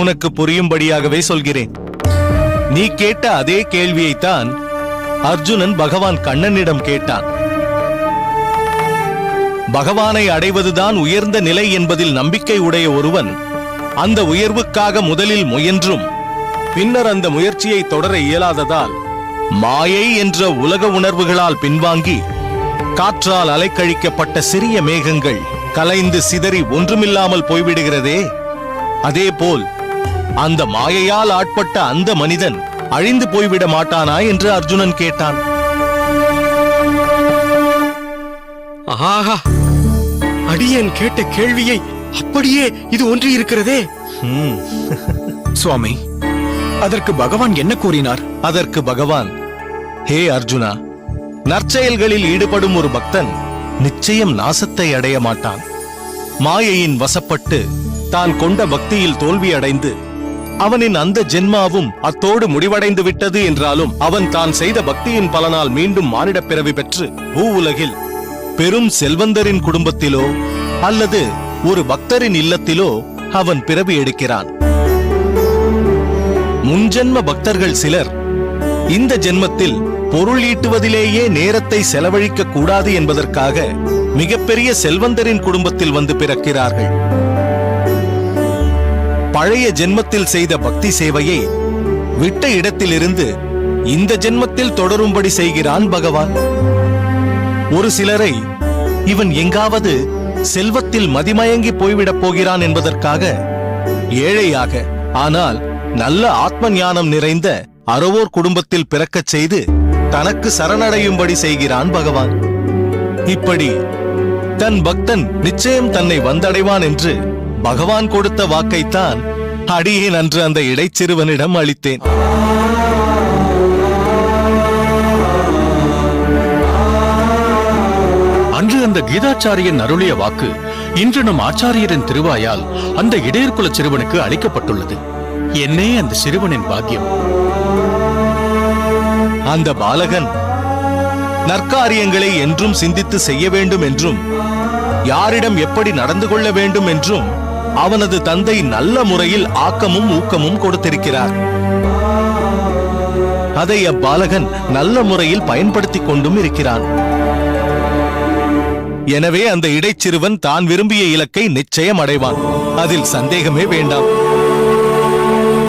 உனக்கு புரியும்படியாகவே சொல்கிறேன். நீ கேட்ட அதே கேள்வியைத்தான் அர்ஜுனன் பகவான் கண்ணனிடம் கேட்டான். பகவானை அடைவதுதான் உயர்ந்த நிலை என்பதில் நம்பிக்கை உடைய ஒருவன் அந்த உயர்வுக்காக முதலில் முயன்றும் பின்னர் அந்த முயற்சியை தொடர இயலாததால் மாயை என்ற உலக உணர்வுகளால் பின்வாங்கி காற்றால் அலைக்கழிக்கப்பட்ட சிறிய மேகங்கள் கலைந்து சிதறி ஒன்றுமில்லாமல் போய்விடுகிறதே, அதேபோல் அந்த மாயையால் ஆட்பட்ட அந்த மனிதன் அழிந்து போய்விட மாட்டானா என்று அர்ஜுனன் கேட்டான். ஆஹா, அடியேன் கேட்ட கேள்வியை அப்படியே இது ஒன்றி இருக்கிறதே. சுவாமி, அதற்கு பகவான் என்ன கூறினார்? அதற்கு பகவான், ஹே அர்ஜுனா, நற்செயல்களில் ஈடுபடும் ஒரு பக்தன் நிச்சயம் நாசத்தை அடைய மாட்டான். மாயையின் வசப்பட்டு தான் கொண்ட பக்தியில் தோல்வி அடைந்து அவனின் அந்த ஜென்மாவும் அத்தோடு முடிவடைந்து விட்டது என்றாலும் அவன் தான் செய்த பக்தியின் பலனால் மீண்டும் மானிடப் பிறவி பெற்று பூ உலகில் பெரும் செல்வந்தரின் குடும்பத்திலோ அல்லது ஒரு பக்தரின் இல்லத்திலோ அவன் பிறவி எடுக்கிறான். முன்ஜென்ம பக்தர்கள் சிலர் இந்த ஜென்மத்தில் பொருள் ஈட்டுவதிலேயே நேரத்தை செலவழிக்க கூடாது என்பதற்காக மிகப்பெரிய செல்வந்தரின் குடும்பத்தில் வந்து பிறக்கிறார்கள். பழைய ஜென்மத்தில் செய்த பக்தி சேவையை விட்ட இடத்திலிருந்து இந்த ஜென்மத்தில் தொடரும்படி செய்கிறான் பகவான். ஒரு சிலரை இவன் எங்காவது செல்வத்தில் மதிமயங்கி போய்விடப் போகிறான் என்பதற்காக ஏழையாக ஆனால் நல்ல ஆத்ம ஞானம் நிறைந்த அறவோர் குடும்பத்தில் பிறக்கச் செய்து தனக்கு சரணடையும்படி செய்கிறான் பகவான். இப்படி தன் பக்தன் நிச்சயம் தன்னை வந்தடைவான் என்று பகவான் கொடுத்த வாக்கைத்தான் அடியேன் அன்று அந்த இடைச்சிறுவனிடம் அளித்தேன். அன்று அந்த கீதாச்சாரியன் அருளிய வாக்கு இன்று நம் ஆச்சாரியரின் திருவாயால் அந்த இடையர்குல சிறுவனுக்கு அளிக்கப்பட்டுள்ளது. என்னே அந்த சிறுவனின் பாக்கியம். அந்த பாலகன் நற்காரியங்களை என்றும் சிந்தித்து செய்ய வேண்டும் என்றும் யாரிடம் எப்படி நடந்து கொள்ள வேண்டும் என்றும் அவனது தந்தை நல்ல முறையில் ஆக்கமும் ஊக்கமும் கொடுத்திருக்கிறார். அதை அப்பாலகன் நல்ல முறையில் பயன்படுத்திக் கொண்டும் இருக்கிறான். எனவே அந்த இடைச்சிறுவன் தான் விரும்பிய இலக்கை நிச்சயம் அடைவான். அதில் சந்தேகமே வேண்டாம்.